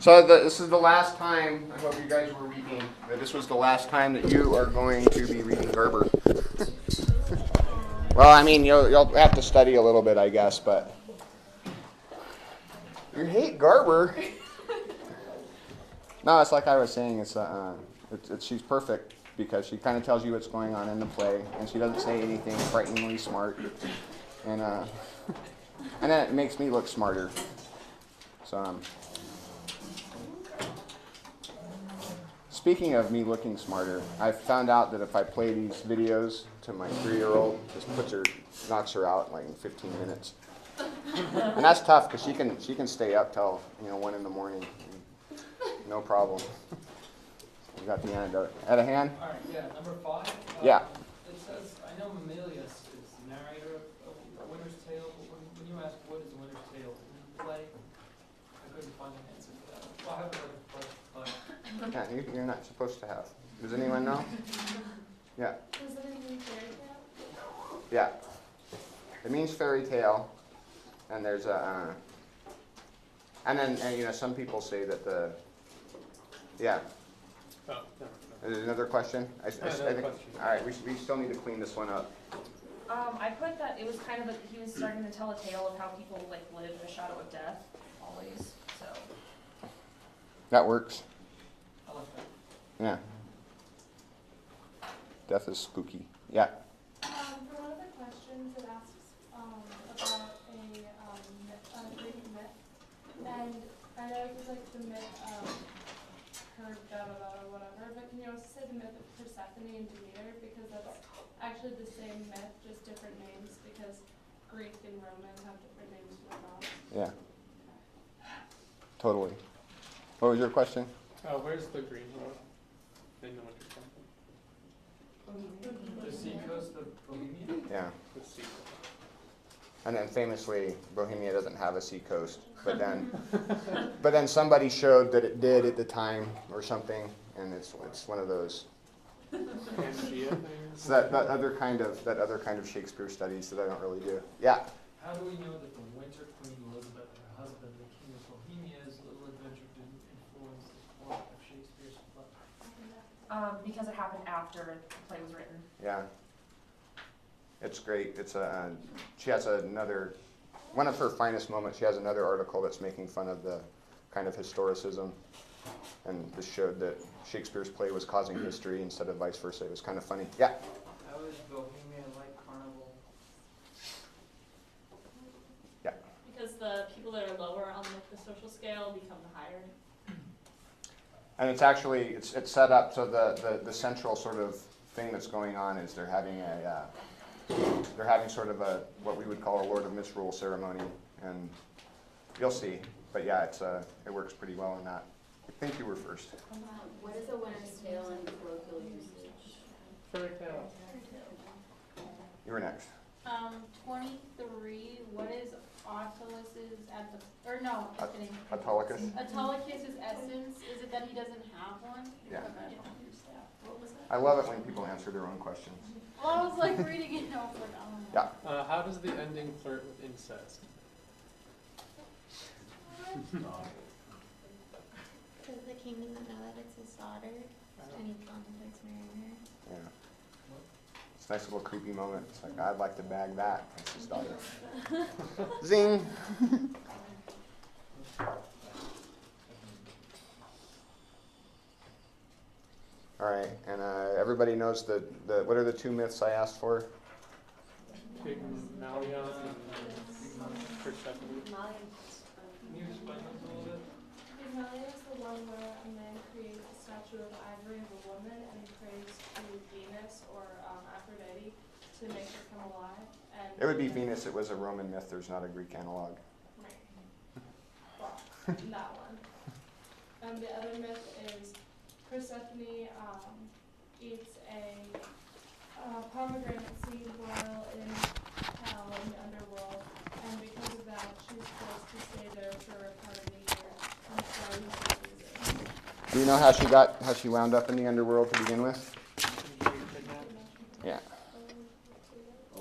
So this is the last time, I hope you guys were reading, this was the last time that you are going to be reading Gerber. Well, I mean, you'll have to study a little bit, I guess, but you hate Gerber. No, it's like I was saying, it's she's perfect because she kind of tells you what's going on in the play, and she doesn't say anything frighteningly smart, and then it makes me look smarter. So, speaking of me looking smarter, I found out that if I play these videos to my 3-year-old, this knocks her out like in 15 minutes. And that's tough because she can stay up till 1 in the morning, no problem. We got the antidote. At a hand? All right, yeah, number 5. Yeah. It says, I know Mamelius is the narrator of A Winter's Tale, but when you ask what is A Winter's Tale in the play, I couldn't find an answer for that. Well, I have another question. Yeah, you're not supposed to have. Does anyone know? Yeah. Does it mean fairy tale? Yeah. It means fairy tale, and there's a, and then some people say that yeah. Oh, no. Is there another question? I think. Question. All right, we still need to clean this one up. I put that it was kind of he was starting to tell a tale of how people live in the shadow of death, always. So. That works. I like that. Yeah. Death is spooky. Yeah. For one of the questions, it asks about a Greek myth, and I know it was like the myth of her or whatever, but can you also say the myth of Persephone and Demeter, because that's actually the same myth, just different names, because Greek and Roman have different names for the gods. Yeah. Totally. What was your question? Where's the green road in the Winter Temple? The seacoast of Bohemia? Yeah. The sea. And then famously, Bohemia doesn't have a seacoast, but then somebody showed that it did at the time or something, and it's one of those. Pangea things? It's that other kind of Shakespeare studies that I don't really do. Yeah. How do we know that the Winter Queen Elizabeth and her husband, the King of Bohemia's little adventure didn't influence the plot of Shakespeare's play? Because it happened after the play was written. Yeah. It's great. She has one of her finest moments. She has another article that's making fun of the kind of historicism, and this showed that Shakespeare's play was causing history instead of vice versa. It was kind of funny. Yeah. How is Bohemia like Carnival? Yeah. Because the people that are lower on the social scale become the higher. And it's actually it's set up so the central sort of thing that's going on is they're having sort of what we would call a Lord of Misrule ceremony, and you'll see. But yeah, it works pretty well in that. I think you were first. What is A Winter's Tale in colloquial usage? Fairy tale. You were next. 23. What is Autolycus's Autolycus? Autolycus's essence? Is it that he doesn't have one? Yeah. Okay. What was it? I love it when people answer their own questions. Well, I was like reading it and I was like, I don't know. Yeah. How does the ending flirt with incest? Does the king doesn't know that it's his daughter, and he contemplates marrying her? Yeah. It's a nice little creepy moment. It's like, I'd like to bag that. That's his daughter. Zing! All right, and everybody knows what are the 2 myths I asked for? Pygmalion and Persephone. Can you explain this a little bit? Pygmalion is the one where a man creates a statue of ivory of a woman and he prays to Venus or Aphrodite to make her come alive. And It would be Venus. It was a Roman myth. There's not a Greek analog. Right. Well, that one. The other myth is Persephone eats a pomegranate seed while in hell in the underworld, and because of that, she's forced to stay there for a part of the year. And so he chooses it. Do you know how she wound up in the underworld to begin with? Yeah.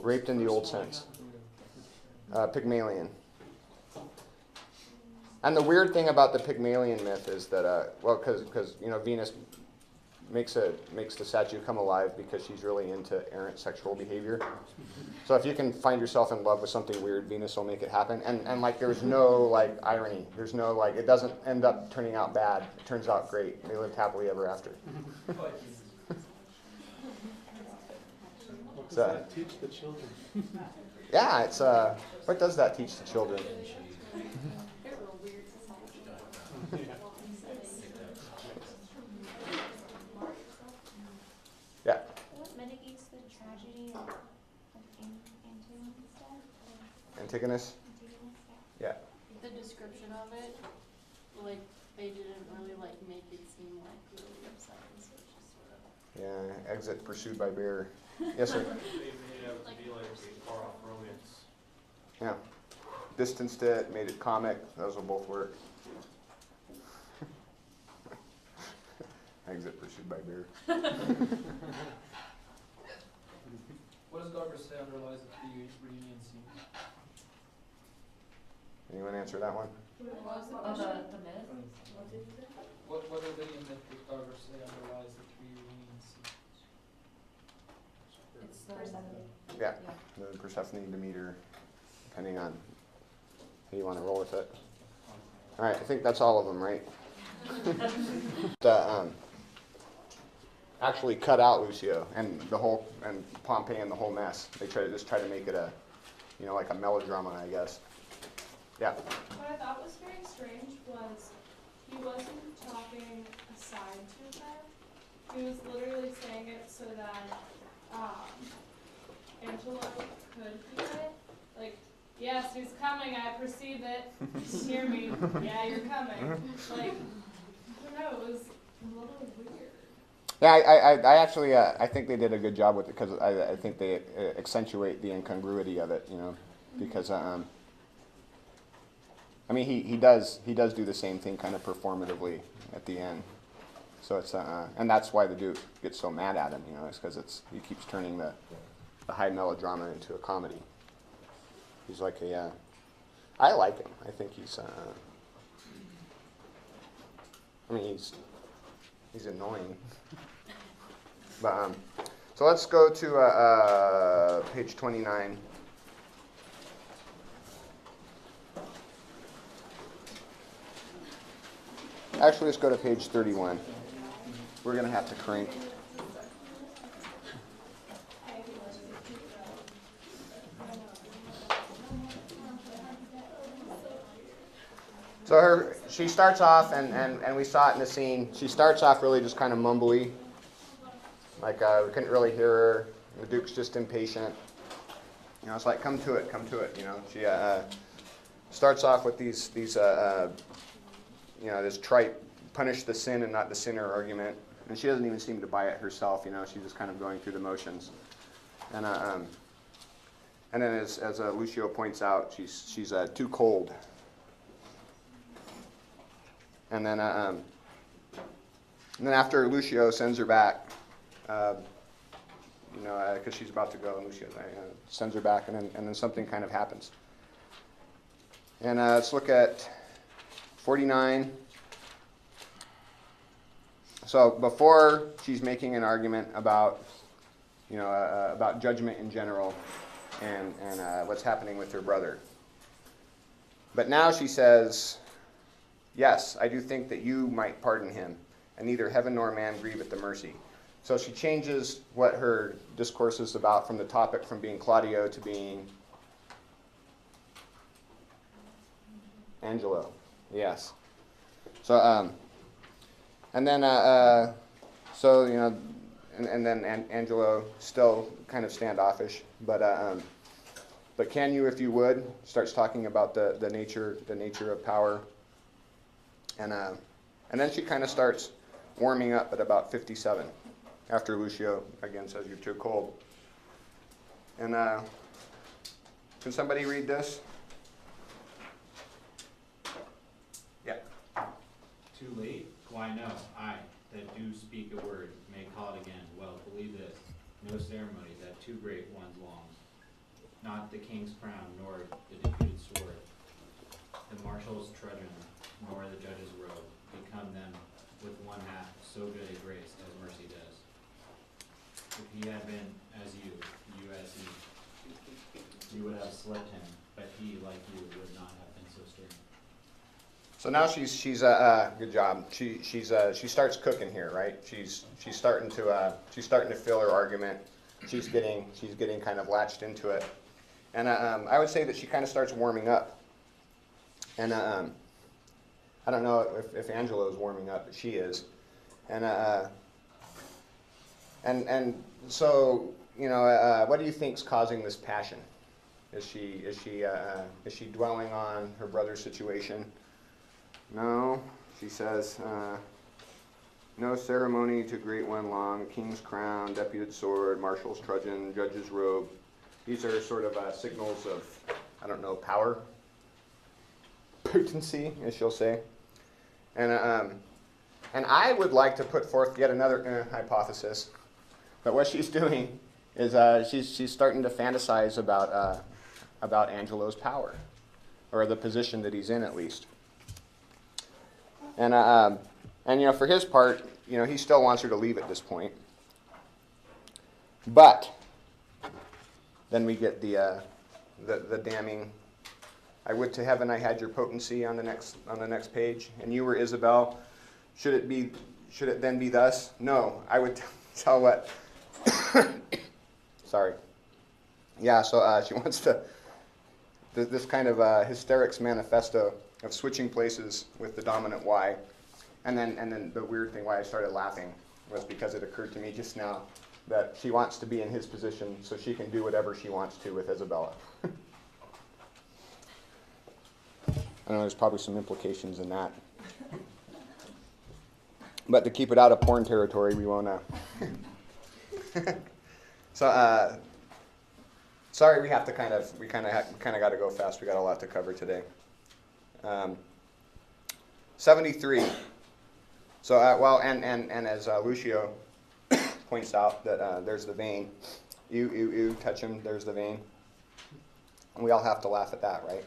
Raped in the old sense. Pygmalion. And the weird thing about the Pygmalion myth is that, well, because you know, Venus makes the statue come alive because she's really into errant sexual behavior. So if you can find yourself in love with something weird, Venus will make it happen. And like there's no like irony. There's no like it doesn't end up turning out bad. It turns out great. They lived happily ever after. What does that teach the children? Yeah, it's what does that teach the children? Yeah. What mitigates the tragedy of Antigonus' death? Antigonus? Yeah. The description of it, like, they didn't really, like, make it seem, like, really upsetting, so it's just sort of. Yeah, exit pursued by bear. Yes, sir. They made it out to be like far off romance. Yeah. Distanced it, made it comic. Those will both work. Exit pursued by bear. What does Garber say underlies the reunion scene? Anyone answer that one? Oh, the myth? What are the myth that Garber say underlies the reunion scene? It's the Yeah. The Persephone, Demeter, depending on how you want to roll with it. All right, I think that's all of them, right? Actually cut out Lucio and Pompey and the whole mess. They try to make it a, you know, like a melodrama, I guess. Yeah. What I thought was very strange was he wasn't talking aside to her. He was literally saying it so that Angela could hear it. Like, yes, he's coming, I perceive it. Hear me. Yeah, you're coming. Like, I don't know, it was a little weird. Yeah, I actually I think they did a good job with it because I think they accentuate the incongruity of it, you know, because I mean he does do the same thing kind of performatively at the end, so it's and that's why the Duke gets so mad at him, you know, it's because he keeps turning the high melodrama into a comedy. He's like I like him. I think he's I mean he's annoying. But, so let's go to page 29. Actually, let's go to page 31. We're going to have to crank. So she starts off, and we saw it in the scene, she starts off really just kind of mumbly. Like, we couldn't really hear her. The Duke's just impatient. You know, it's like, come to it, you know. She starts off with these you know, this trite, punish the sin and not the sinner argument. And she doesn't even seem to buy it herself, you know. She's just kind of going through the motions. And then as Lucio points out, she's too cold. And then after Lucio sends her back, you know, because she's about to go, and Lucio sends her back, and then something kind of happens. And let's look at 49. So before she's making an argument about, you know, about judgment in general, and what's happening with her brother. But now she says, yes, I do think that you might pardon him, and neither heaven nor man grieve at the mercy. So she changes what her discourse is about from the topic from being Claudio to being Angelo. Yes. So, and then, so, you know, and then Angelo still kind of standoffish, but can you, if you would, starts talking about the nature of power. And then she kind of starts warming up at about 57 after Lucio again says you're too cold. And can somebody read this? Yeah. Too late? Why no, I, that do speak a word, may call it again. Well, believe this, no ceremony that two great ones long, not the king's crown, nor the deputed sword. the marshal's trudgeon, nor the judge's robe, become them with one half so good a grace as mercy does. If he had been as you as he, you would have slipped him, but he, like you, would not have been so stern. So now she's good job. She starts cooking here, right? She's starting to fill her argument. She's getting kind of latched into it, and I would say that she kind of starts warming up. And I don't know if Angela is warming up, but she is, and so what do you think's causing this passion? Is she dwelling on her brother's situation? No, she says, no ceremony to great one long, king's crown, deputed sword, marshal's trudgeon, judge's robe. These are sort of signals of, I don't know, power, potency, as she'll say. And I would like to put forth yet another hypothesis, but what she's doing is she's starting to fantasize about Angelo's power, or the position that he's in at least. And for his part, he still wants her to leave at this point. But then we get the damning. I would to heaven I had your potency on the next page, and you were Isabel. Should it then be thus? No, I would tell what. Sorry. Yeah. So she wants to. This kind of hysterics manifesto of switching places with the dominant Y. And then the weird thing why I started laughing was because it occurred to me just now that she wants to be in his position so she can do whatever she wants to with Isabella. I know there's probably some implications in that. But to keep it out of porn territory, we won't. So, sorry, we kind of got to go fast. We got a lot to cover today. 73. So, and as Lucio points out, that there's the vein. You touch him, there's the vein. And we all have to laugh at that, right?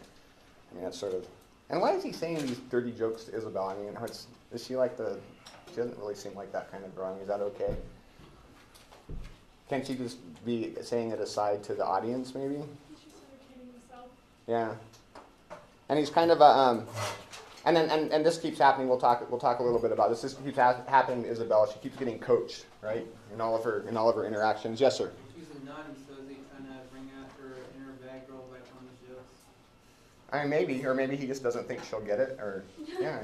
I mean, that's sort of. And why is he saying these dirty jokes to Isabel? I mean, is she like the? She doesn't really seem like that kind of girl. I mean, is that okay? Can't she just be saying it aside to the audience, maybe? He's just entertaining himself. Yeah. And he's kind of and this keeps happening. We'll talk a little bit about this. This keeps happening to Isabella. She keeps getting coached, right, in all of her interactions. Yes, sir. She's a nun, so is he trying to bring out her inner bad girl back on the shows? I mean, maybe he just doesn't think she'll get it, or yeah.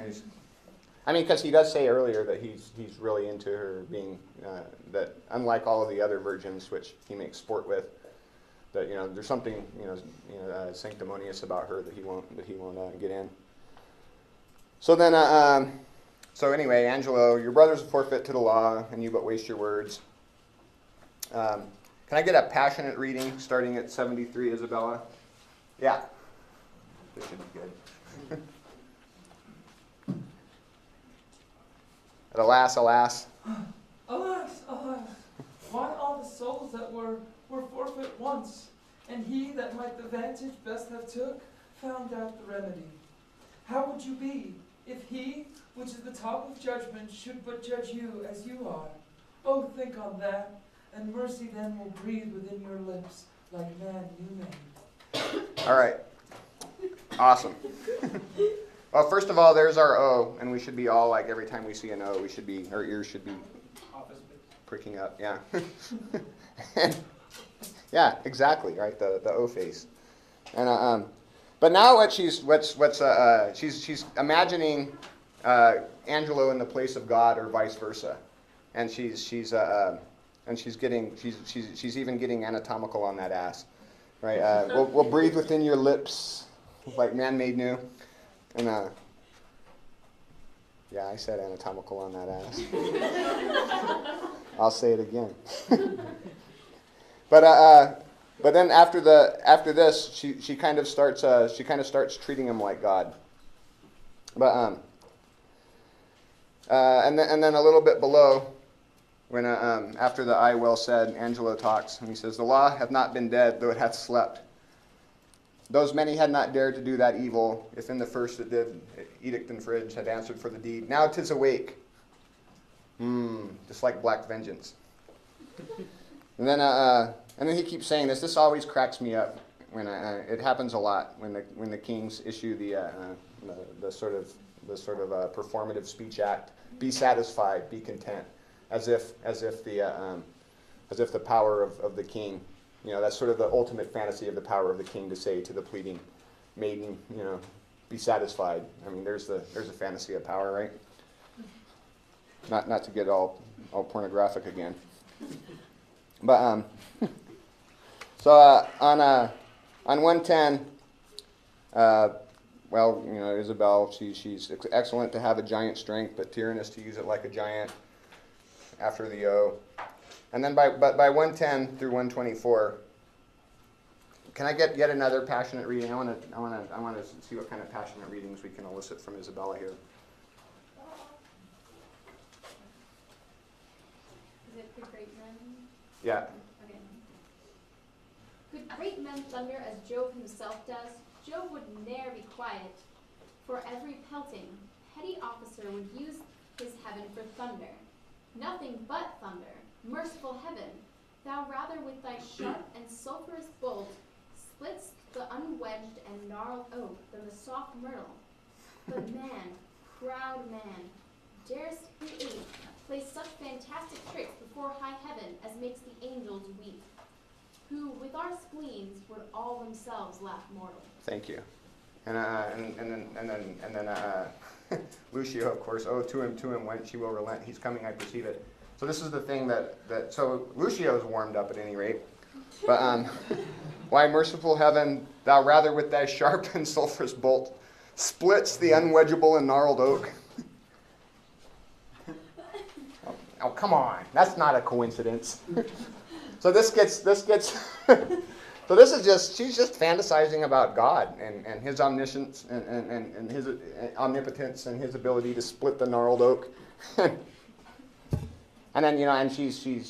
Because he does say earlier that he's really into her being that unlike all of the other virgins, which he makes sport with, that there's something sanctimonious about her that he won't get in. So then, so anyway, Angelo, your brother's a forfeit to the law, and you but waste your words. Can I get a passionate reading starting at 73, Isabella? Yeah. This should be good. And alas, alas. Alas, alas, why all the souls that were forfeit once, and he that might the vantage best have took, found out the remedy. How would you be, if he, which is the top of judgment, should but judge you as you are? Oh, think on that, and mercy then will breathe within your lips, like man you made. All right. Awesome. Well, first of all, there's our O, and we should be all like every time we see an O, our ears should be pricking up. Yeah. Yeah, exactly. Right. The O face. And but now she's imagining Angelo in the place of God, or vice versa, and she's even getting anatomical on that ass. Right. We'll breathe within your lips, like man made new. And yeah, I said anatomical on that ass. I'll say it again. But then after this, she kind of starts treating him like God. But and then a little bit below, when after the I well said, Angelo talks, and he says, "The law hath not been dead, though it hath slept." those many had not dared to do that evil, if in the first that did edict infringe had answered for the deed. Now 'tis awake. Just like black vengeance. And then he keeps saying this. This always cracks me up when it happens a lot when the kings issue the sort of performative speech act. Be satisfied, be content, as if the power of the king, that's sort of the ultimate fantasy of the power of the king to say to the pleading maiden, be satisfied. I mean, there's a fantasy of power, right? Not to get all pornographic again. But so on 110, Isabel, she's excellent to have a giant strength, but tyrannous to use it like a giant. After the O, and then by 110 through 124, can I get yet another passionate reading? I want to see what kind of passionate readings we can elicit from Isabella here. Is it the great men? Yeah. Okay. Could great men thunder as Jove himself does? Jove would ne'er be quiet. For every pelting, petty officer would use his heaven for thunder. Nothing but thunder, merciful heaven, thou rather with thy sharp and sulphurous bolt splitst the unwedged and gnarled oak than the soft myrtle. But man, proud man, darest create, play such fantastic tricks before high heaven as makes the angels weep, who with our spleens would all themselves laugh mortal. Thank you. And then Lucio, of course, to him when she will relent. He's coming, I perceive it. So this is the thing so Lucio's warmed up at any rate. But why, merciful heaven, thou rather with thy sharp and sulphurous bolt splits the unwedgeable and gnarled oak. Oh, come on. That's not a coincidence. So this gets so this is she's just fantasizing about God and his omniscience and his omnipotence and his ability to split the gnarled oak. And then, and she's we've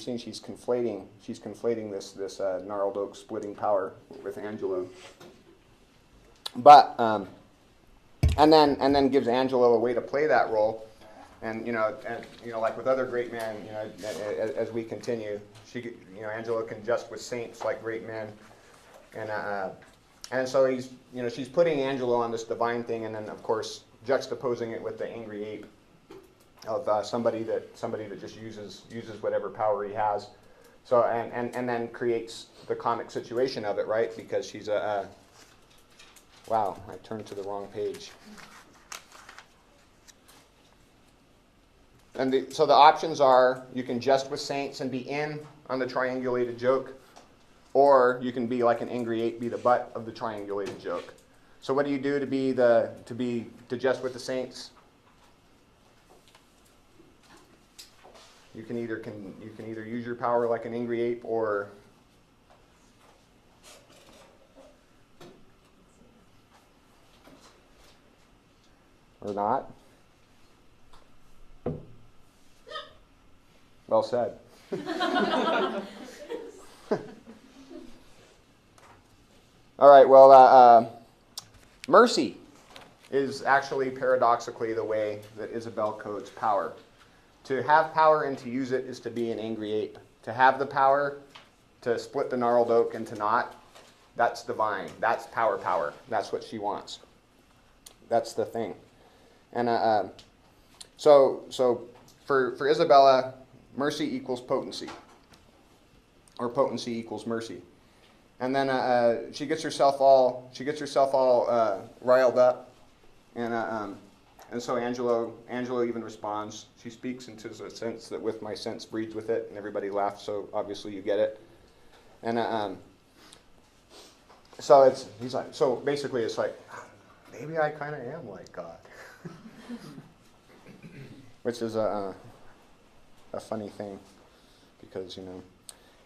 seen she's conflating this gnarled oak splitting power with Angelo. But and then gives Angelo a way to play that role. And like with other great men, as we continue, Angelo can just with saints like great men, and so she's putting Angelo on this divine thing, and then of course juxtaposing it with the angry ape of somebody that just uses whatever power he has, so and then creates the comic situation of it, right? Because she's wow, I turned to the wrong page. And so the options are, you can jest with saints and be in on the triangulated joke, or you can be like an angry ape, be the butt of the triangulated joke. So what do you do to jest with the saints? You can either use your power like an angry ape, or not. Well said. All right, well, mercy is actually paradoxically the way that Isabel codes power. To have power and to use it is to be an angry ape. To have the power to split the gnarled oak and to not, that's divine. That's power. That's what she wants. That's the thing. And so for Isabella, mercy equals potency, or potency equals mercy. And then she gets herself all riled up, and so Angelo even responds. She speaks into the sense that with my sense breeds with it, and everybody laughs. So obviously you get it. And so basically it's like, maybe I kind of am like God, which is a funny thing, because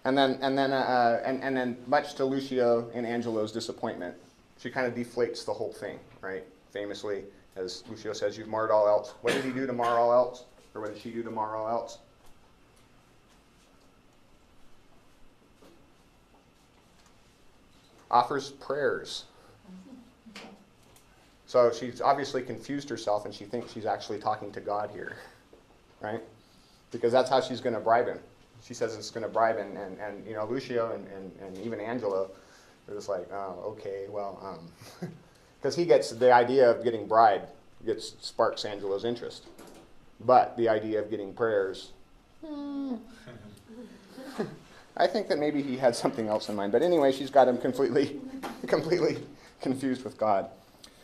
and then much to Lucio and Angelo's disappointment, she kind of deflates the whole thing, right? Famously, as Lucio says, "You've marred all else." What did he do to mar all else, or what did she do to mar all else? offers prayers. So she's obviously confused herself, and she thinks she's actually talking to God here, right? Because that's how she's going to bribe him. She says it's going to bribe him, and you know, Lucio and even Angelo are just like, oh, okay, well, because he gets the idea of getting bribed sparks Angelo's interest, but the idea of getting prayers, I think that maybe he had something else in mind. But anyway, she's got him completely confused with God.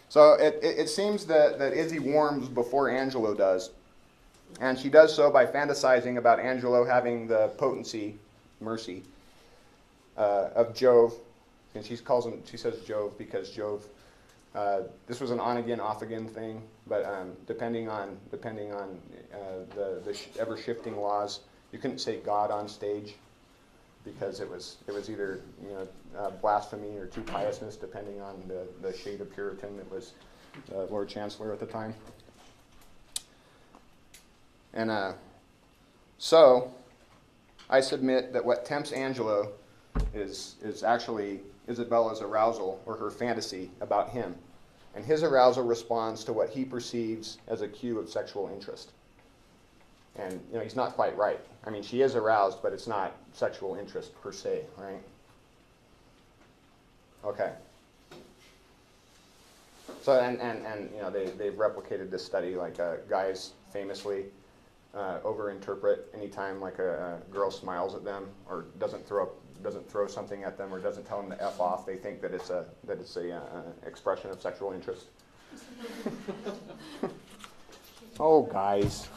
So it seems that Izzy warms before Angelo does. And she does so by fantasizing about Angelo having the potency, mercy, of Jove. And she says Jove because Jove, this was an on-again, off-again thing. But depending on the ever-shifting laws, you couldn't say God on stage, because it was either blasphemy or too piousness, depending on the shade of Puritan that was Lord Chancellor at the time. And so I submit that what tempts Angelo is actually Isabella's arousal, or her fantasy about him, and his arousal responds to what he perceives as a cue of sexual interest. And he's not quite right. I mean, she is aroused, but it's not sexual interest per se, right? Okay. So they've replicated this study. Like guys famously overinterpret anytime like a girl smiles at them or doesn't throw something at them or doesn't tell them to F off. They think that it's a expression of sexual interest. Oh, guys.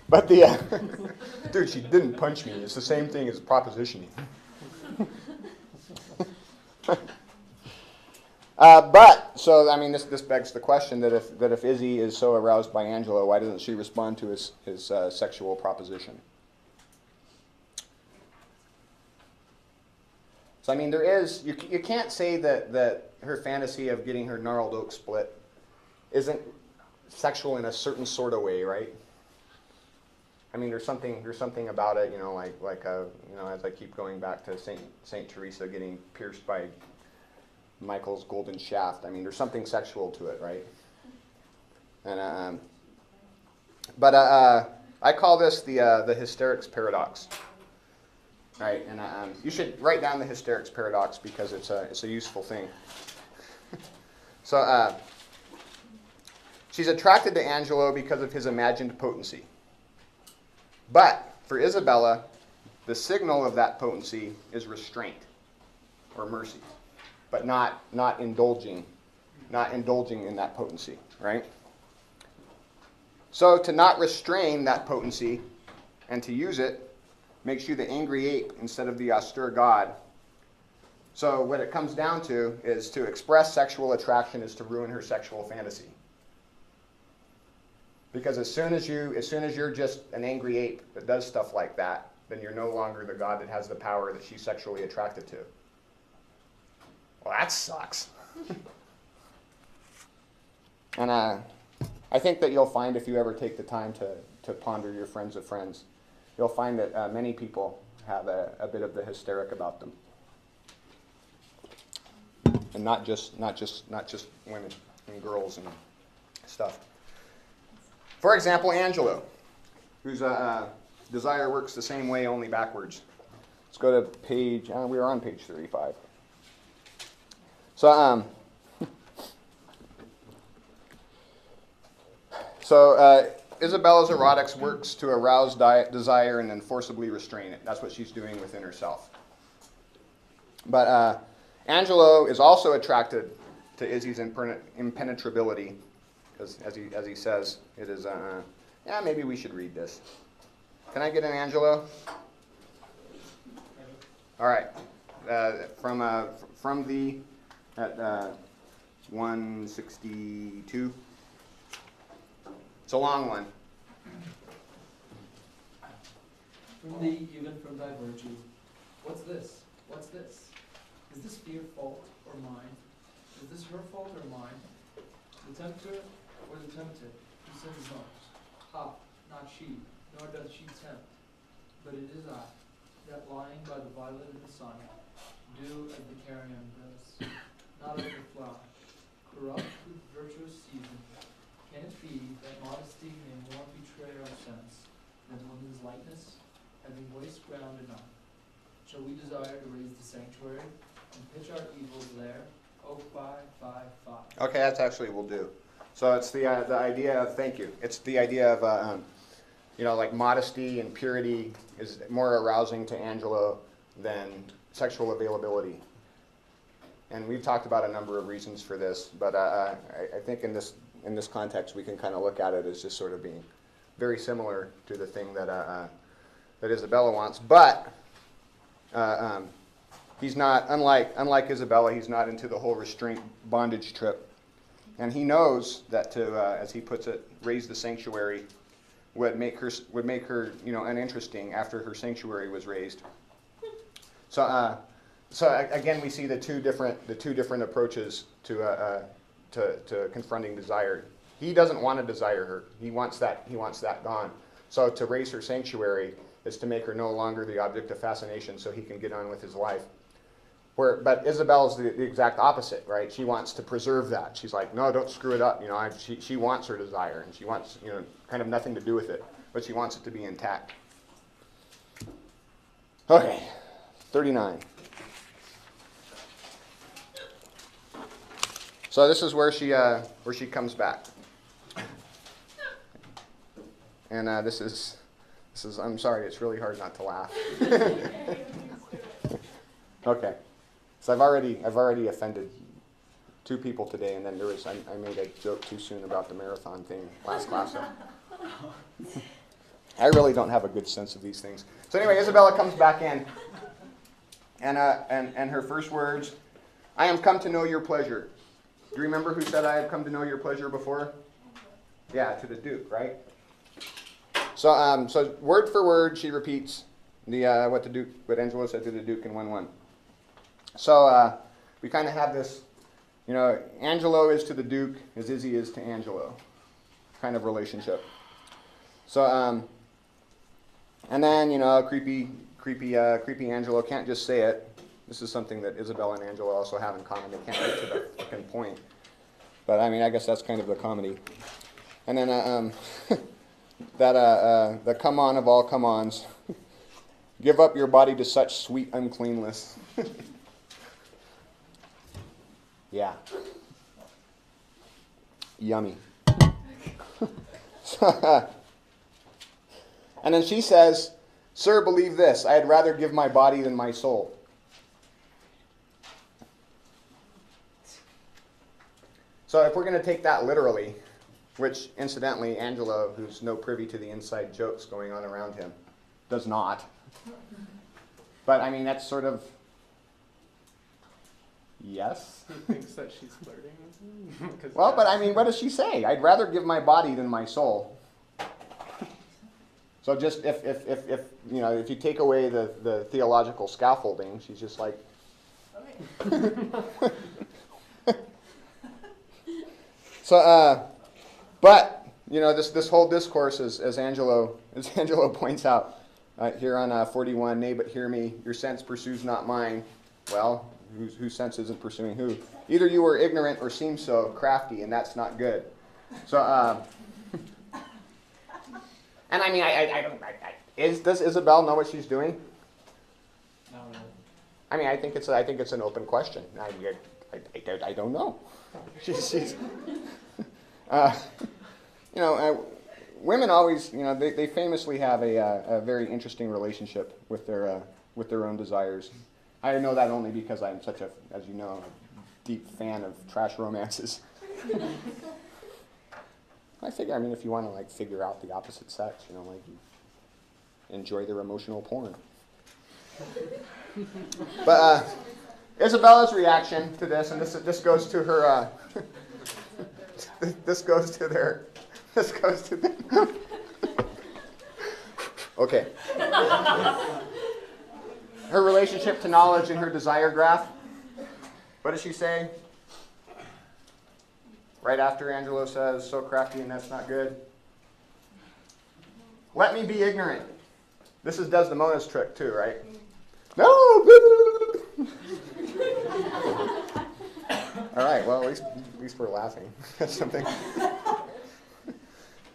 But dude, she didn't punch me. It's the same thing as propositioning. So I mean, this begs the question that if Izzy is so aroused by Angelo, why doesn't she respond to his sexual proposition? So I mean, there is you can't say that her fantasy of getting her gnarled oak split isn't sexual in a certain sort of way, right? I mean, there's something about it, as I keep going back to Saint Teresa getting pierced by Michael's golden shaft. I mean, there's something sexual to it, right? And I call this the hysterics paradox, right? And you should write down the hysterics paradox because it's a useful thing. So she's attracted to Angelo because of his imagined potency. But for Isabella, the signal of that potency is restraint or mercy, but not indulging in that potency, right? So to not restrain that potency and to use it makes you the angry ape instead of the austere god. So what it comes down to is to express sexual attraction is to ruin her sexual fantasy. Because as soon as you're just an angry ape that does stuff like that, then you're no longer the god that has the power that she's sexually attracted to. Well, that sucks. And I think that you'll find, if you ever take the time to ponder your friends of friends, you'll find that many people have a bit of the hysteric about them, and not just women and girls and stuff. For example, Angelo, whose desire works the same way, only backwards. Let's go to page. We are on page 35. So, Isabella's erotics works to arouse desire and then forcibly restrain it. That's what she's doing within herself. But Angelo is also attracted to Izzy's impenetrability, because as he says, it is, maybe we should read this. Can I get an Angelo? All right. From the... at 162. It's a long one. From thee, even from thy virtue. What's this? What's this? Is this fear fault or mine? Is this her fault or mine? The tempter or the tempted? Who sins most? Ha, not she, nor doth she tempt. But it is I, that lying by the violet in the sun, do as the carrion does, not as the flower, corrupt with virtuous season. Can it be that modesty may more betray our sense than woman's lightness, having waste ground enough? Shall we desire to raise the sanctuary and pitch our evils there? Oh, fie. Okay, that's actually will do. So it's the idea of, thank you. It's the idea of, like modesty and purity is more arousing to Angelo than sexual availability. And we've talked about a number of reasons for this, but I think in this context we can kind of look at it as just sort of being very similar to the thing that that Isabella wants. But he's not, unlike Isabella, he's not into the whole restraint bondage trip. And he knows that to, as he puts it, raise the sanctuary would make her uninteresting after her sanctuary was raised. So again, we see the two different approaches to confronting desire. He doesn't want to desire her. He wants that gone. So to raise her sanctuary is to make her no longer the object of fascination, so he can get on with his life. But Isabel's the exact opposite, right? She wants to preserve that. She's like, no, don't screw it up. She wants her desire, and she wants kind of nothing to do with it, but she wants it to be intact. Okay, 39. So this is where she comes back, and this is I'm sorry, it's really hard not to laugh. Okay. So I've already offended 2 people today, and then I made a joke too soon about the marathon thing last class. So. I really don't have a good sense of these things. So anyway, Isabella comes back in, and her first words, "I am come to know your pleasure." Do you remember who said I have come to know your pleasure before? Yeah, to the Duke, right? So so word for word, she repeats what Angelo said to the Duke in 1:1. So we kind of have this, Angelo is to the Duke as Izzy is to Angelo kind of relationship. So, and then, creepy Angelo can't just say it. This is something that Isabella and Angelo also have in common. They can't get to the fucking point. But, I guess that's kind of the comedy. And then the come on of all come-ons. Give up your body to such sweet uncleanness. Yeah. Yummy. And then she says, "Sir, believe this, I had rather give my body than my soul." So if we're going to take that literally, which incidentally Angelo, who's no privy to the inside jokes going on around him, does not. But that's sort of, yes. He thinks that she's flirting with him. Well, but what does she say? I'd rather give my body than my soul. So just if you take away the theological scaffolding, she's just like. Okay. So, but this whole discourse, as Angelo points out here on 41, "Nay, but hear me, your sense pursues not mine." Well, whose sense isn't pursuing who? Either you are ignorant or seem so crafty, and that's not good. So, and does Isabel know what she's doing? Not really. I think it's an open question. I don't know. She's women always, they famously have a very interesting relationship with their own desires. I know that only because I'm such a, as you know, deep fan of trash romances. I figure, if you want to figure out the opposite sex, you enjoy their emotional porn. But Isabella's reaction to this, and this goes to her, this goes to their. Okay. Her relationship to knowledge and her desire graph. What does she say? Right after Angelo says, "So crafty and that's not good." "Let me be ignorant." This is Desdemona's trick too, right? No! All right, well, at least we're laughing at something.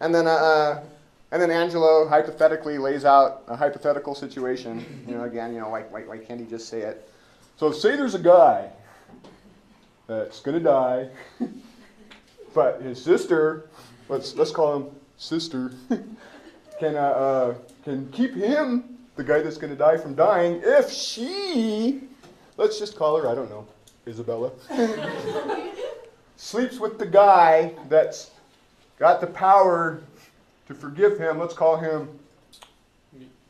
And then Angelo hypothetically lays out a hypothetical situation. Again, why can't he just say it? So say there's a guy that's going to die, but his sister, let's call him sister, can keep him, the guy that's going to die, from dying if she, let's just call her, I don't know, Isabella, sleeps with the guy that's got the power to forgive him. Let's call him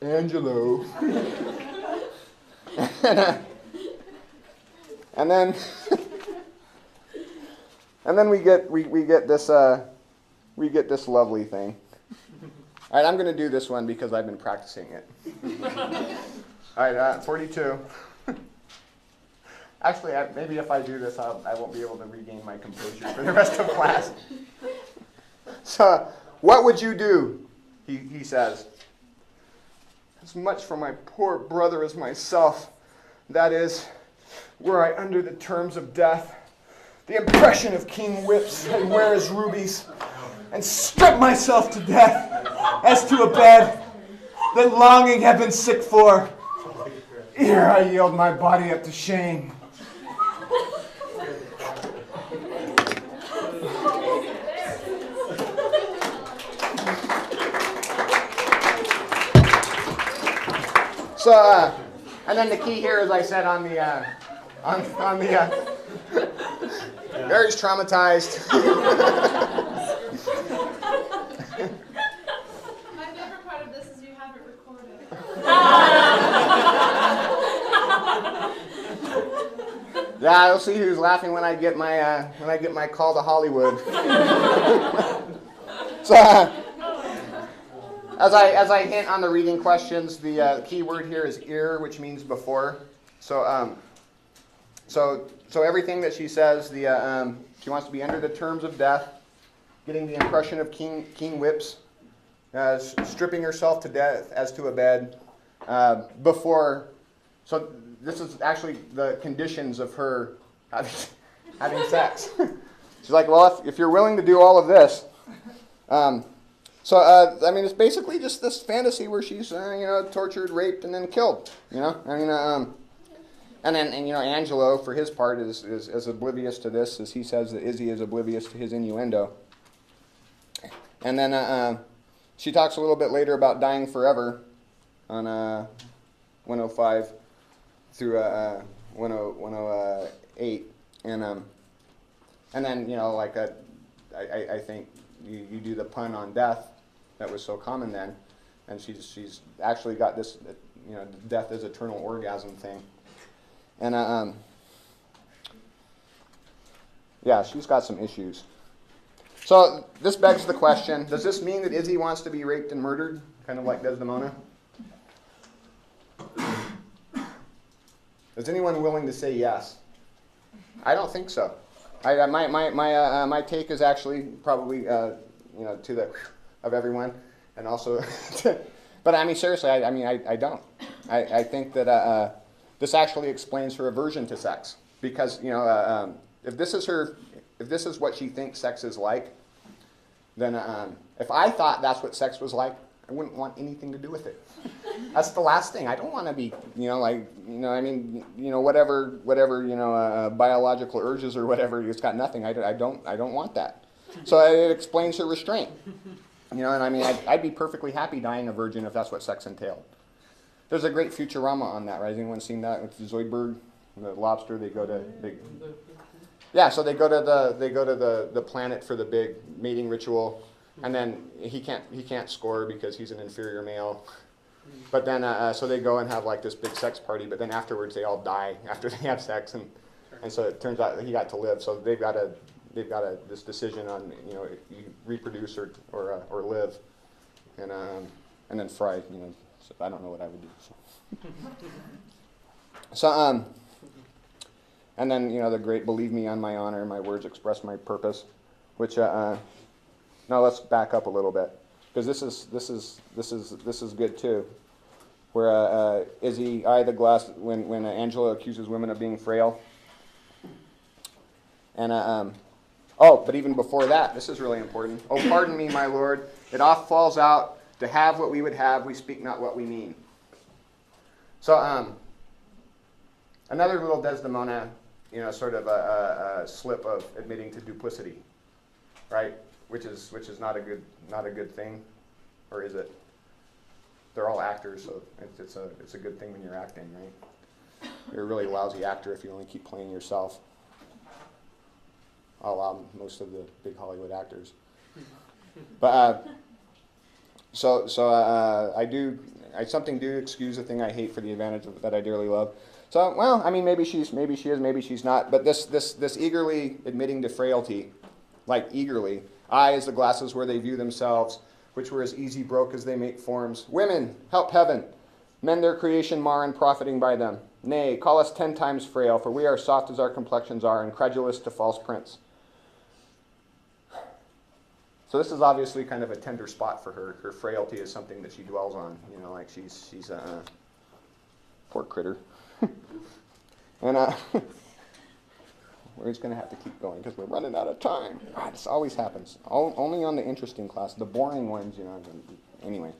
Angelo. And then we get this lovely thing. All right, I'm going to do this one because I've been practicing it. All right, 42. Actually, maybe if I do this, I won't be able to regain my composure for the rest of class. So, what would you do? He says, as much for my poor brother as myself. That is, were I under the terms of death, the impression of keen whips and wear his rubies, and strip myself to death as to a bed that longing have been sick for. Ere I yield my body up to shame. So, and then the key here, as I said, on the Mary's traumatized. My favorite part of this is you have it recorded. Yeah, you'll see who's laughing when I get my call to Hollywood. So, as I hint on the reading questions, the key word here is ear, which means before. So everything that she says, she wants to be under the terms of death, getting the impression of keen whips, stripping herself to death as to a bed, before. So this is actually the conditions of her having sex. She's like, well, if you're willing to do all of this. It's basically just this fantasy where she's, tortured, raped, and then killed. And Angelo, for his part, is oblivious to this, as he says that Izzy is oblivious to his innuendo. And then she talks a little bit later about dying forever on 105 through 108. And then, I think you do the pun on death that was so common then, and she's actually got this, death is eternal orgasm thing. And she's got some issues. So this begs the question, does this mean that Izzy wants to be raped and murdered, kind of like Desdemona? Is anyone willing to say yes? I don't think so. My take is actually probably to the of everyone, and also, but seriously, I don't. I think that this actually explains her aversion to sex, because if this is what she thinks sex is like, then if I thought that's what sex was like, I wouldn't want anything to do with it. That's the last thing. I don't want to be, whatever, biological urges or whatever. It's got nothing. I don't want that. So it explains her restraint. I'd be perfectly happy dying a virgin if that's what sex entailed. There's a great Futurama on that, right? Has anyone seen that with Zoidberg, the lobster? They go to the planet for the big mating ritual, and then he can't score because he's an inferior male. But then so they go and have like this big sex party, but then afterwards they all die after they have sex, and so it turns out that he got to live. So they've got this decision on you reproduce or live, and then Fry, so I don't know what I would do. So and then the great "Believe me on my honor, my words express my purpose," which now let's back up a little bit, because this is good too. where Izzy, I, the glass, when Angela accuses women of being frail. And, oh, but even before that, this is really important. Oh, pardon me, my lord, it oft falls out, to have what we would have, we speak not what we mean. So, another little Desdemona, sort of a slip of admitting to duplicity, right? Which is not a good thing, or is it? They're all actors, so it's a good thing when you're acting, right? You're a really lousy actor if you only keep playing yourself. A la most of the big Hollywood actors. But I something do excuse a thing I hate for the advantage of, that I dearly love. So, well, I mean, maybe she is, maybe she's not. But this eagerly admitting to frailty, like eagerly, eyes the glasses where they view themselves, which were as easy broke as they make forms. Women, help heaven, men their creation mar and profiting by them. Nay, call us 10 times frail, for we are soft as our complexions are, and credulous to false prints. So this is obviously kind of a tender spot for her. Her frailty is something that she dwells on. Like she's a poor critter. And we're just going to have to keep going because we're running out of time. God, this always happens. Only on the interesting class. The boring ones, anyway.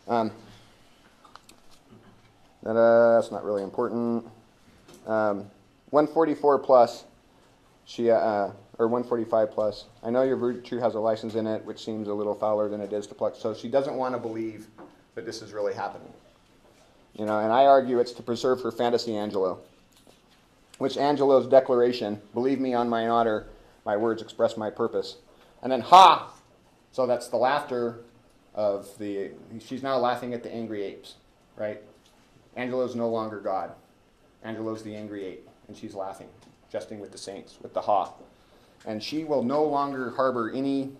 That's not really important. 144 plus. Or 145 plus. I know your virtue has a license in it, which seems a little fouler than it is to pluck. So she doesn't want to believe that this is really happening. And I argue it's to preserve her fantasy Angelo, which Angelo's declaration, believe me on my honor, my words express my purpose. And then, ha! So that's the laughter of she's now laughing at the angry apes, right? Angelo's no longer God. Angelo's the angry ape, and she's laughing, jesting with the saints, with the ha. And she will no longer harbor any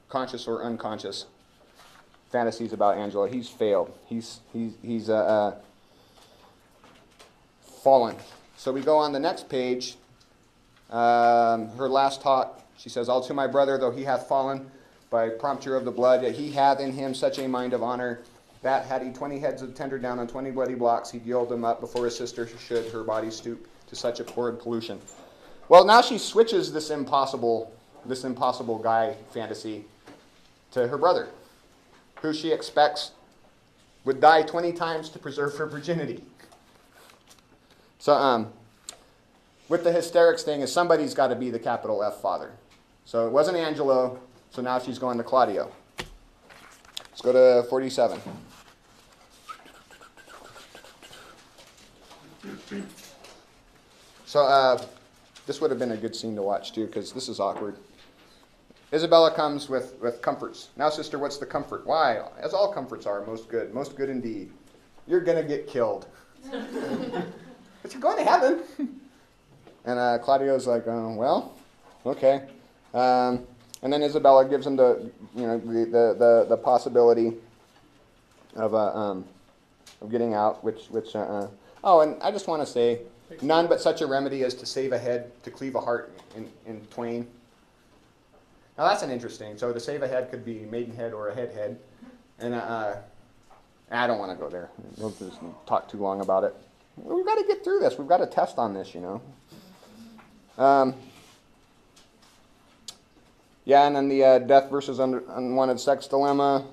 conscious or unconscious fantasies about Angelo. He's failed. He's fallen. So we go on the next page. Her last talk, she says, all to my brother, though he hath fallen by prompture of the blood, yet he hath in him such a mind of honor, that had he 20 heads of tender down on 20 bloody blocks, he'd yield them up before his sister should her body stoop to such abhorred pollution. Well, now she switches this impossible guy fantasy to her brother, who she expects would die 20 times to preserve her virginity. So, with the hysterics thing, is somebody's got to be the capital F father. So it wasn't Angelo, so now she's going to Claudio. Let's go to 47. So, this would have been a good scene to watch, too, because this is awkward. Isabella comes with comforts. Now, sister, what's the comfort? Why? As all comforts are, most good indeed. You're going to get killed. But you're going to heaven. And Claudio's like, well, okay. And then Isabella gives him the possibility of getting out, which oh, and I just want to say, none but such a remedy as to save a head, to cleave a heart in twain. Now that's an interesting. So to save a head could be maidenhead or a head. And I don't want to go there. We'll just talk too long about it. We've got to get through this. We've got a test on this, Yeah, and then the death versus unwanted sex dilemma.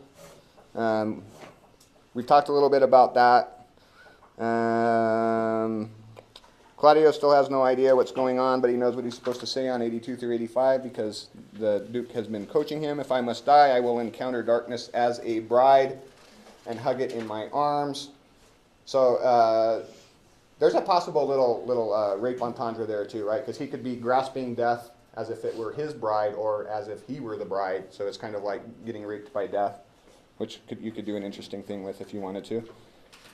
We've talked a little bit about that. Claudio still has no idea what's going on, but he knows what he's supposed to say on 82 through 85 because the Duke has been coaching him. If I must die, I will encounter darkness as a bride and hug it in my arms. So there's a possible little rape entendre there too, right? Because he could be grasping death as if it were his bride or as if he were the bride. So it's kind of like getting raped by death, which you could do an interesting thing with if you wanted to.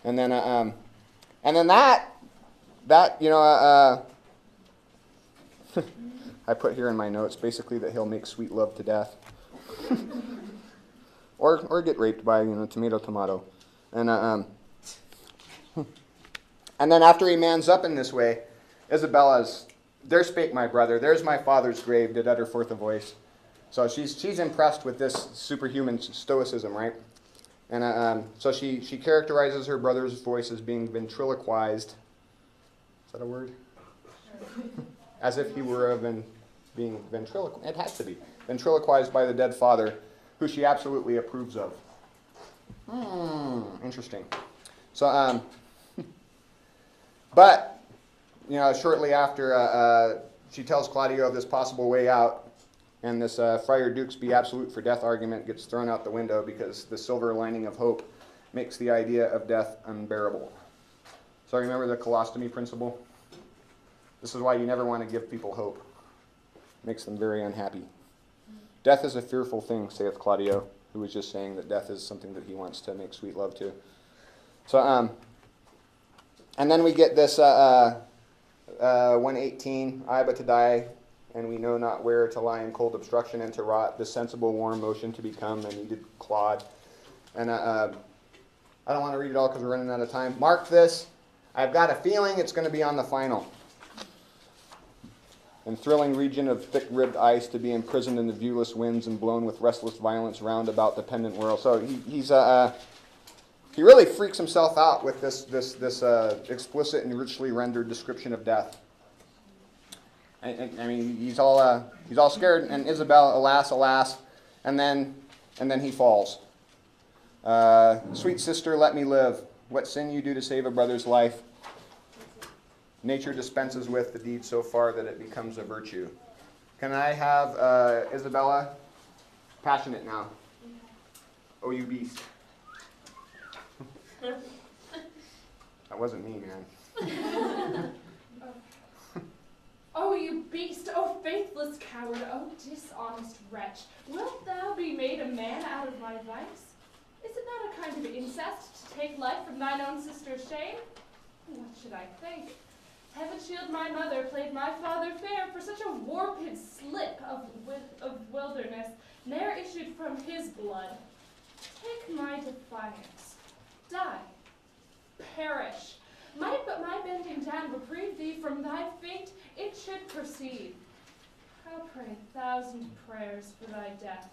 And then that I put here in my notes basically that he'll make sweet love to death, or get raped by tomato, and then after he mans up in this way, Isabella's, there spake my brother, there's my father's grave, did utter forth a voice. So she's impressed with this superhuman stoicism, right? And so she characterizes her brother's voice as being ventriloquized. Is that a word? As if he were being ventriloquized. It has to be. Ventriloquized by the dead father, who she absolutely approves of. Interesting. So, but, shortly after, she tells Claudio of this possible way out, and this Friar Duke's be absolute for death argument gets thrown out the window because the silver lining of hope makes the idea of death unbearable. So remember the colostomy principle? This is why you never want to give people hope. It makes them very unhappy. Death is a fearful thing, saith Claudio, who was just saying that death is something that he wants to make sweet love to. So, and then we get this 118, I but to die, and we know not where to lie in cold obstruction and to rot, the sensible warm motion to become a needed clod. And I don't want to read it all because we're running out of time. Mark this. I've got a feeling it's going to be on the final. In thrilling region of thick-ribbed ice, to be imprisoned in the viewless winds and blown with restless violence round about the pendant whirl. So he really freaks himself out with this explicit and richly rendered description of death. I mean, he's all scared, and Isabel, alas, alas, and then he falls. Sweet sister, let me live. What sin you do to save a brother's life? Nature dispenses with the deed so far that it becomes a virtue. Can I have Isabella? Passionate now. Oh, you beast. That wasn't me, man. Oh, you beast! Oh, faithless coward! Oh, dishonest wretch! Wilt thou be made a man out of my vice? Is it not a kind of incest to take life from thine own sister's shame? What should I think? Heaven shield my mother, played my father fair, for such a warped slip of wilderness ne'er issued from his blood. Take my defiance. Die. Perish. Might but my bending down reprieve thee from thy fate, it should proceed. How pray 1,000 prayers for thy death,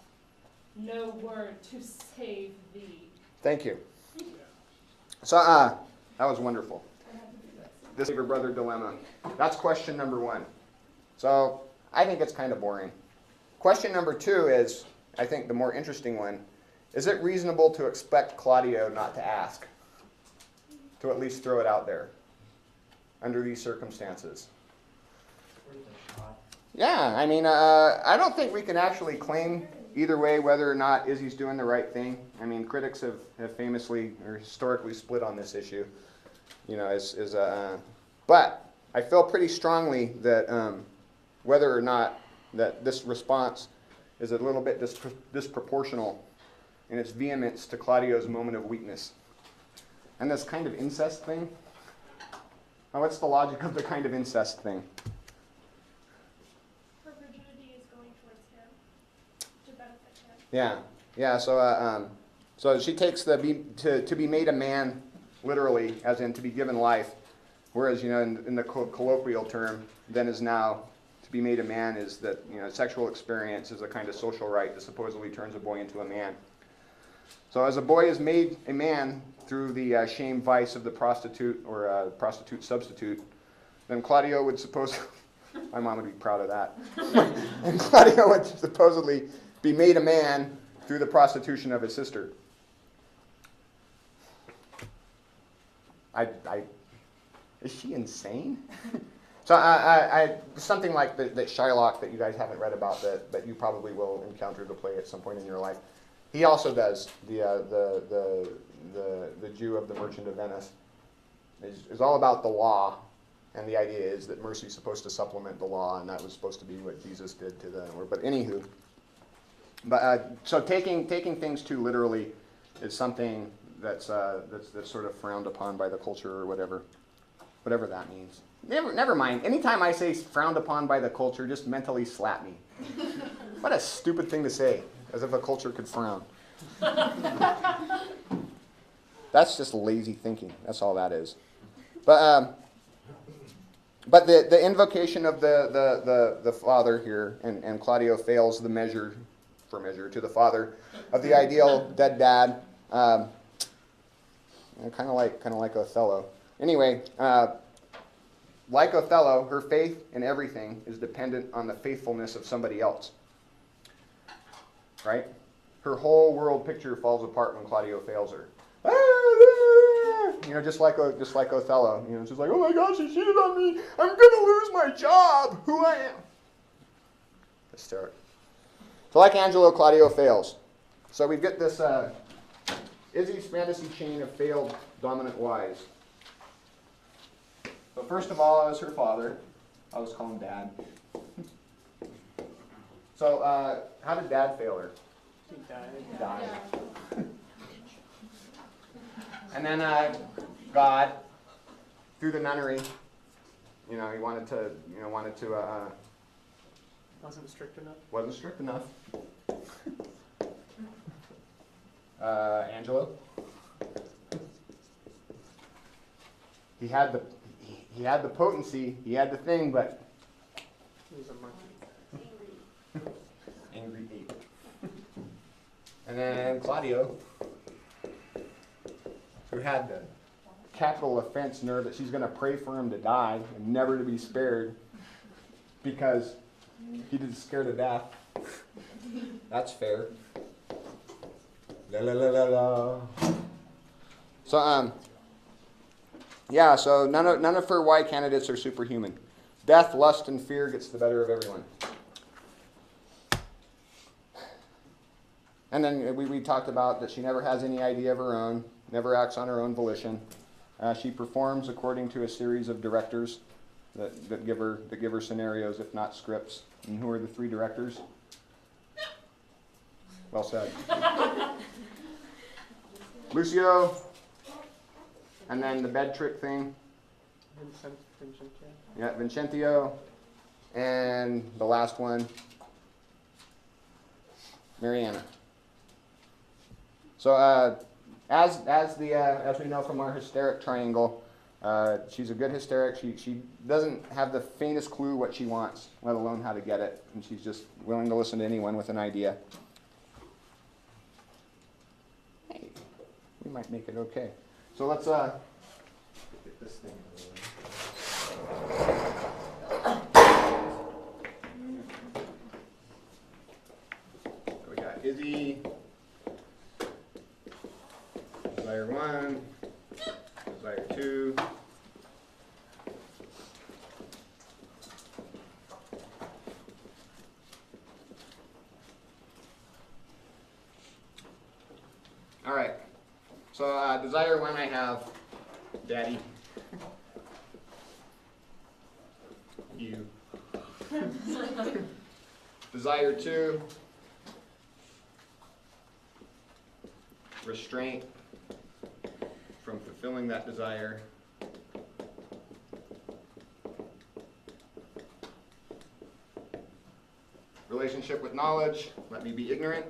no word to save thee. Thank you. So, that was wonderful. This neighbor brother dilemma. That's question number 1. So, I think it's kind of boring. Question number 2 is, I think, the more interesting one. Is it reasonable to expect Claudio not to ask? To at least throw it out there under these circumstances. Yeah, I mean, I don't think we can actually claim either way whether or not Izzy's doing the right thing. I mean, critics have famously or historically split on this issue. But I feel pretty strongly that whether or not that this response is a little bit disproportional in its vehemence to Claudio's moment of weakness. And this kind of incest thing, now what's the logic of the kind of incest thing? Her rigidity is going towards him, to benefit him. Yeah. So she takes to be made a man, literally, as in to be given life, whereas in the colloquial term, then is now to be made a man is that sexual experience is a kind of social right that supposedly turns a boy into a man. So as a boy is made a man through the shame vice of the prostitute or prostitute substitute, then Claudio would my mom would be proud of that. And Claudio would supposedly be made a man through the prostitution of his sister. Is she insane? So something like that Shylock that you guys haven't read about that you probably will encounter the play at some point in your life. He also does the Jew of the Merchant of Venice. Is all about the law, and the idea is that mercy is supposed to supplement the law, and that was supposed to be what Jesus did to the. But anywho, so taking things too literally is something that's sort of frowned upon by the culture or whatever that means. Never mind. Anytime I say frowned upon by the culture, just mentally slap me. What a stupid thing to say. As if a culture could frown. That's just lazy thinking. That's all that is. But the invocation of the father here, and Claudio fails the measure to the father of the ideal dead dad, kind of like Othello. Anyway, like Othello, her faith in everything is dependent on the faithfulness of somebody else. Right? Her whole world picture falls apart when Claudio fails her. You know, just like Othello. You know, she's like, oh my gosh, he cheated on me. I'm gonna lose my job. Who I am. Hysterical. So like Angelo, Claudio fails. So we get this Izzy's fantasy chain of failed dominant wives. So first of all, I was her father. I always call him Dad. So how did Dad fail her? He died. He died. And then God, through the nunnery, you know, he wanted to Wasn't strict enough. wasn't strict enough. Angelo, he had the potency, he had the thing, but He was a monkey. angry ape. And then Claudio, who had the capital offense nerve that she's going to pray for him to die and never to be spared because he did scare to death. That's fair. La la la la la. So yeah. So none of her Y candidates are superhuman. Death, lust, and fear gets the better of everyone. And then we talked about that she never has any idea of her own, never acts on her own volition. She performs according to a series of directors that give her scenarios, if not scripts. And who are the three directors? Well said. Lucio, and then the bed trick thing. Vincent, Yeah, Vincentio, and the last one, Mariana. So as we know from our hysteric triangle, she's a good hysteric. She doesn't have the faintest clue what she wants, let alone how to get it, and she's just willing to listen to anyone with an idea. Hey, we might make it okay. So let's get this thing out of the way. So we got Izzy, Desire 1, Desire 2. All right. So Desire 1 I have Daddy. You. Desire 2, restraint from fulfilling that desire. Relationship with knowledge, let me be ignorant.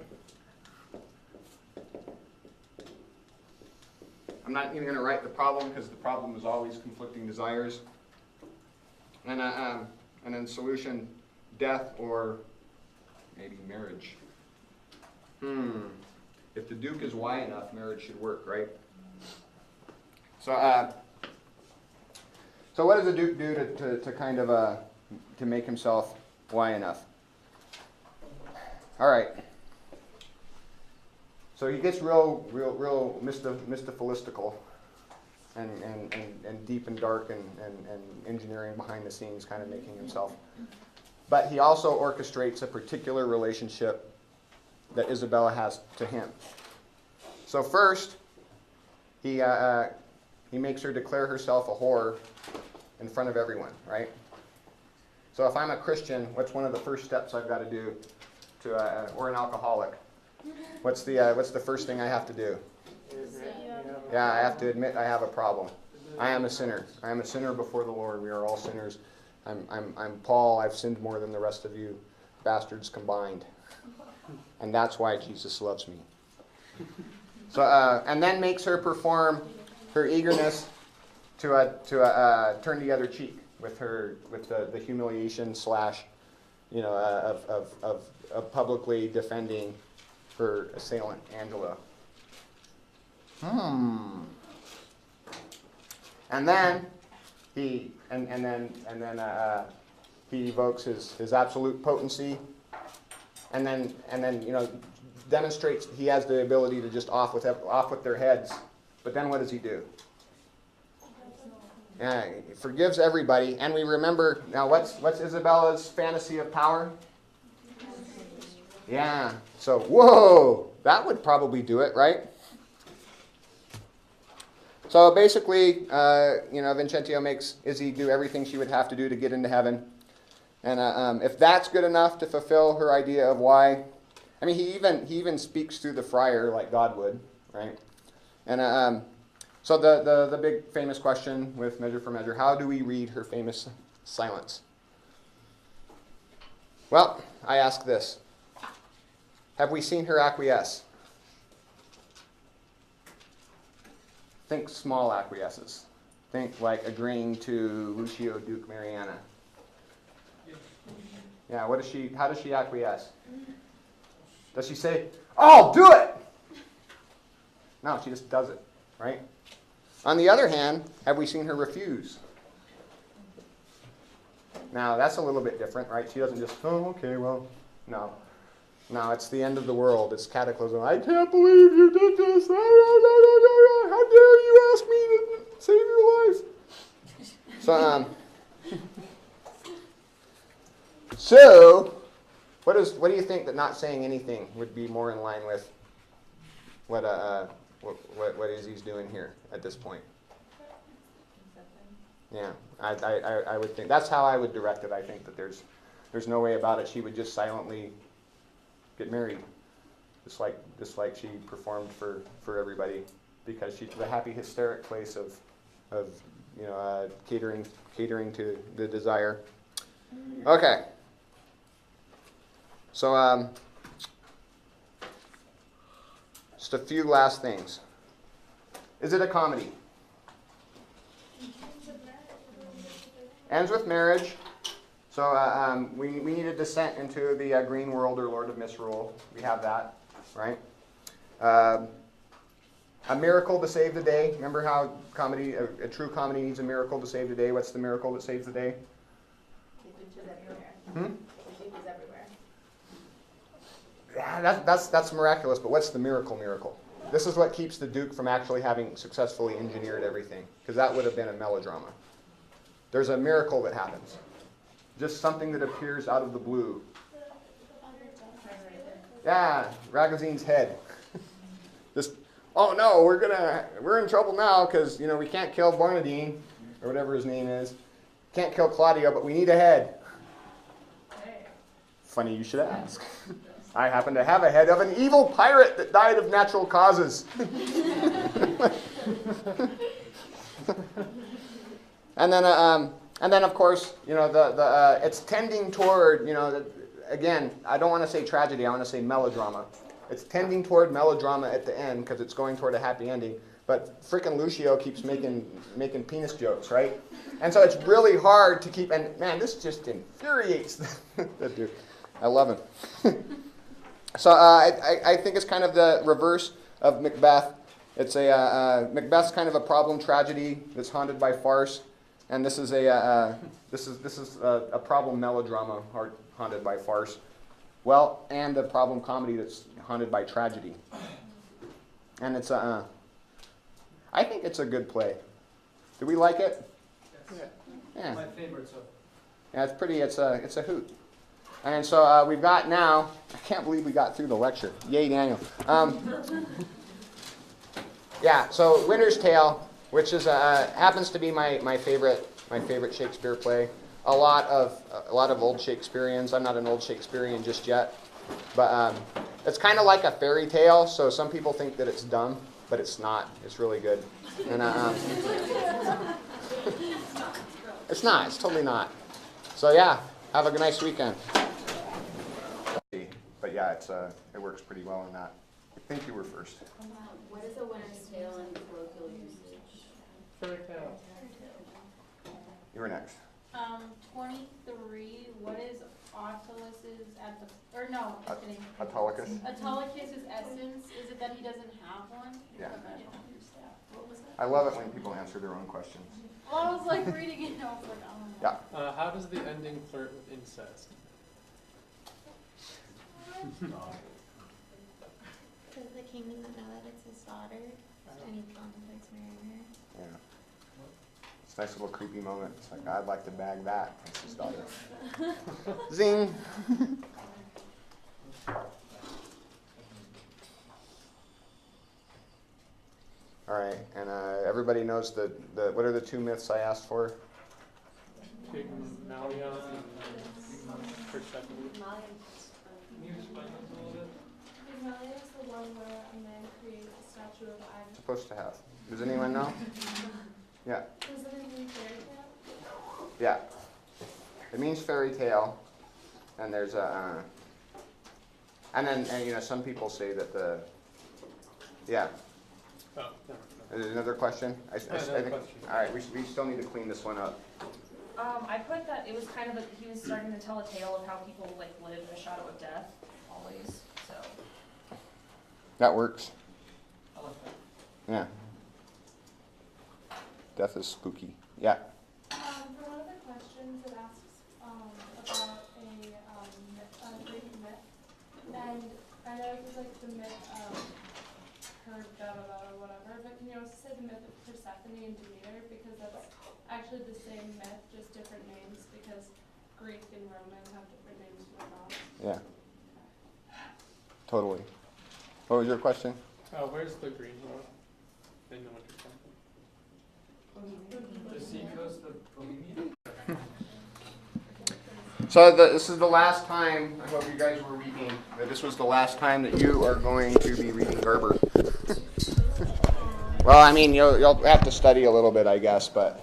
I'm not even going to write the problem because the problem is always conflicting desires. And then solution, death or maybe marriage. If the Duke is Y enough, marriage should work, right? So what does the Duke do to kind of to make himself Y enough? All right. So he gets real mystiphilistical and deep and dark and engineering behind the scenes, kind of making himself. But he also orchestrates a particular relationship that Isabella has to him. So first, he makes her declare herself a whore in front of everyone, right? So if I'm a Christian, what's one of the first steps I've got to do or an alcoholic? What's the first thing I have to do? Yeah, I have to admit I have a problem. I am a sinner. I am a sinner before the Lord. We are all sinners. I'm Paul. I've sinned more than the rest of you bastards combined. And that's why Jesus loves me. So and then makes her perform her eagerness to turn the other cheek with the humiliation / of publicly defending her assailant, Angela. And then he he evokes his absolute potency, and then demonstrates he has the ability to just off with their heads. But then what does he do? Yeah, he forgives everybody, and we remember now. What's Isabella's fantasy of power? Yeah. So whoa, that would probably do it, right? So basically, Vincentio makes Izzy do everything she would have to do to get into heaven. And if that's good enough to fulfill her idea of why, I mean, he even speaks through the friar like God would, right? And so the big famous question with Measure for Measure, how do we read her famous silence? Well, I ask this. Have we seen her acquiesce? Think small acquiesces. Think like agreeing to Lucio Duke Mariana. Yeah, how does she acquiesce? Does she say, "I'll do it"? No, she just does it, right? On the other hand, have we seen her refuse? Now, that's a little bit different, right? She doesn't just, "Oh, okay, well," no. No, it's the end of the world. It's cataclysm. I can't believe you did this. How dare you ask me to save your life? So, what do you think that not saying anything would be more in line with what Izzy's doing here at this point? Yeah, I would think that's how I would direct it. I think that there's no way about it. She would just silently get married, just like she performed for everybody, because she's the happy hysteric place of catering to the desire. Okay. So just a few last things. Is it a comedy? Ends with marriage. So we need a descent into the green world or Lord of Misrule. We have that, right? A miracle to save the day. Remember how a true comedy needs a miracle to save the day. What's the miracle that saves the day? Yeah, that's miraculous, but what's the miracle? This is what keeps the Duke from actually having successfully engineered everything, because that would have been a melodrama. There's a miracle that happens. Just something that appears out of the blue. Yeah, Ragazine's head. Just, oh no, we're in trouble now because we can't kill Barnadine or whatever his name is. Can't kill Claudio, but we need a head. Funny you should ask. I happen to have a head of an evil pirate that died of natural causes. And then, of course, it's tending toward, again, I don't want to say tragedy, I want to say melodrama. It's tending toward melodrama at the end because it's going toward a happy ending. But frickin' Lucio keeps making penis jokes, right? And so it's really hard to keep, and man, this just infuriates the dude. I love him. So I think it's kind of the reverse of Macbeth. It's Macbeth's kind of a problem tragedy that's haunted by farce. And this is a problem melodrama haunted by farce. Well, and a problem comedy that's haunted by tragedy. And it's I think it's a good play. Do we like it? Yeah. My favorite, so. Yeah, it's pretty. It's a hoot. And so we've got now. I can't believe we got through the lecture. Yay, Daniel. Yeah. So Winter's Tale, which is happens to be my favorite Shakespeare play. A lot of old Shakespeareans. I'm not an old Shakespearean just yet, but it's kind of like a fairy tale. So some people think that it's dumb, but it's not. It's really good. And it's not. It's totally not. So yeah, have a nice weekend. But yeah, it works pretty well in that. I think you were first. What is a winner's tale in colloquial usage? Fairy tale. You were next. 23, what is Autolysis at the, or no, just kidding. Autolycus? Autolycus' essence, is it that he doesn't have one? Yeah. Okay. What was I love it when people answer their own questions. Well, I was like reading it and I was like, oh. Yeah. How does the ending flirt with incest? Does the king doesn't know that it's his daughter, and he contemplates marrying her? Yeah. It's a nice little creepy moment. It's like, I'd like to bag that. That's his daughter. Zing! All right, and everybody knows what are the two myths I asked for? Pygmalion and Persephone. Can you explain this a little bit? Isabella is the one where a man creates a statue of Ivan. Supposed to have. Does anyone know? Yeah. Does it mean fairy tale? Yeah. It means fairy tale, and there's a, and then some people say that yeah. Oh, no. Is there another question? I think. question. All right, we still need to clean this one up. I put that it was kind of he was starting to tell a tale of how people like live in a shadow of death, always, so. That works. I like that. Yeah. Death is spooky. Yeah. For one of the questions, it asks about a Greek myth, and I know it's like the myth of her da-da-da or whatever, but can you also say the myth of Persephone and Demeter, because that's actually the same myth, just different names, because Greek and Roman have different names for their gods. Yeah. Totally. What was your question? Where's the green one in the winter time? The seacoast of Bohemia? So this is the last time, I hope you guys were reading, that this was the last time that you are going to be reading Gerber. Well, I mean, you'll have to study a little bit, I guess, but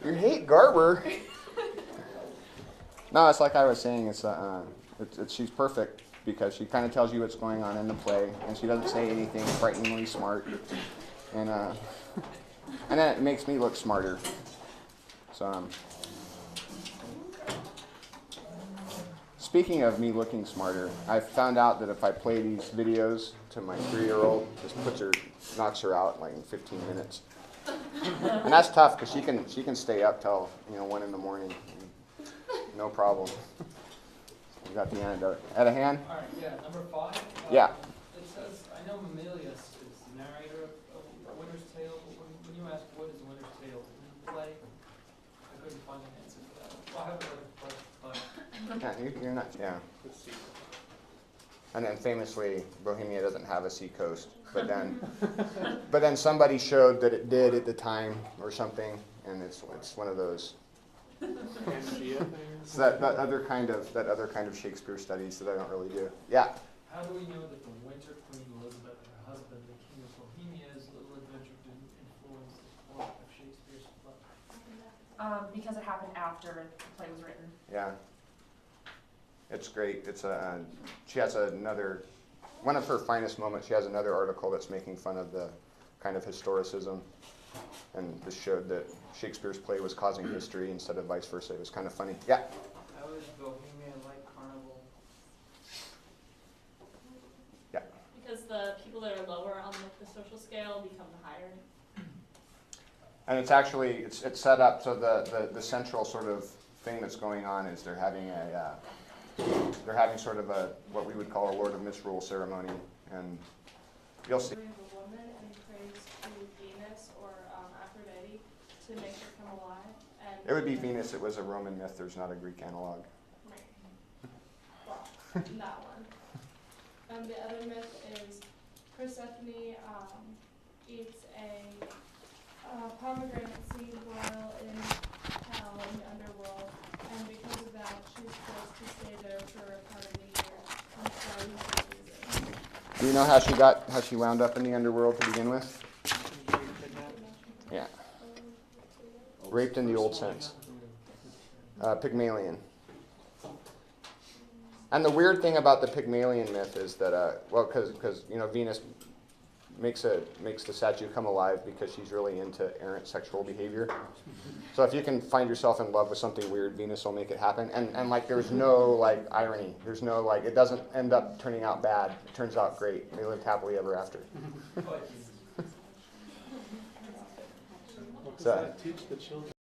you hate Gerber. No, it's like I was saying, she's perfect because she kind of tells you what's going on in the play, and she doesn't say anything frighteningly smart, and then it makes me look smarter. So, speaking of me looking smarter, I found out that if I play these videos to my 3-year-old, just knocks her out like in 15 minutes. And that's tough because she can stay up till 1 in the morning, no problem. We got the antidote. At a hand? All right, yeah, number 5. Yeah. It says, I know Mamilius is the narrator of A Winter's Tale, but when you ask what is A Winter's Tale in the play, I couldn't find an answer for that. Well, I have another question, but You're not, yeah. Let's see. And then famously, Bohemia doesn't have a seacoast, but then somebody showed that it did at the time or something, and it's one of those. Pangea things? So that other kind of Shakespeare studies that I don't really do. Yeah. how do we know that the Winter Queen Elizabeth and her husband, the King of Bohemia's little adventure didn't influence the plot of Shakespeare's play? Because it happened after the play was written. Yeah. It's great. She has one of her finest moments. She has another article that's making fun of the kind of historicism, and this showed that Shakespeare's play was causing history instead of vice versa. It was kind of funny. Yeah. How is Bohemia like Carnival? Yeah. Because the people that are lower on the social scale become the higher. And it's actually it's set up so the central sort of thing that's going on is they're having sort of what we would call a Lord of Misrule ceremony, and you'll see. Of a woman and prays to Venus or Aphrodite to make her come alive. And It would be Venus. It was a Roman myth. There's not a Greek analog. Well, that one. The other myth is Persephone eats a pomegranate seed while in hell in the underworld, and because of that, she's forced to stay there for a part of the year until he freezes. Do you know how she wound up in the underworld to begin with? Yeah. Raped in the old sense. Pygmalion. And the weird thing about the Pygmalion myth is that, because Venus makes the statue come alive because she's really into errant sexual behavior. So if you can find yourself in love with something weird, Venus will make it happen. And like there's no like irony. There's no like it doesn't end up turning out bad. It turns out great. They lived happily ever after. What does So, that teach the children?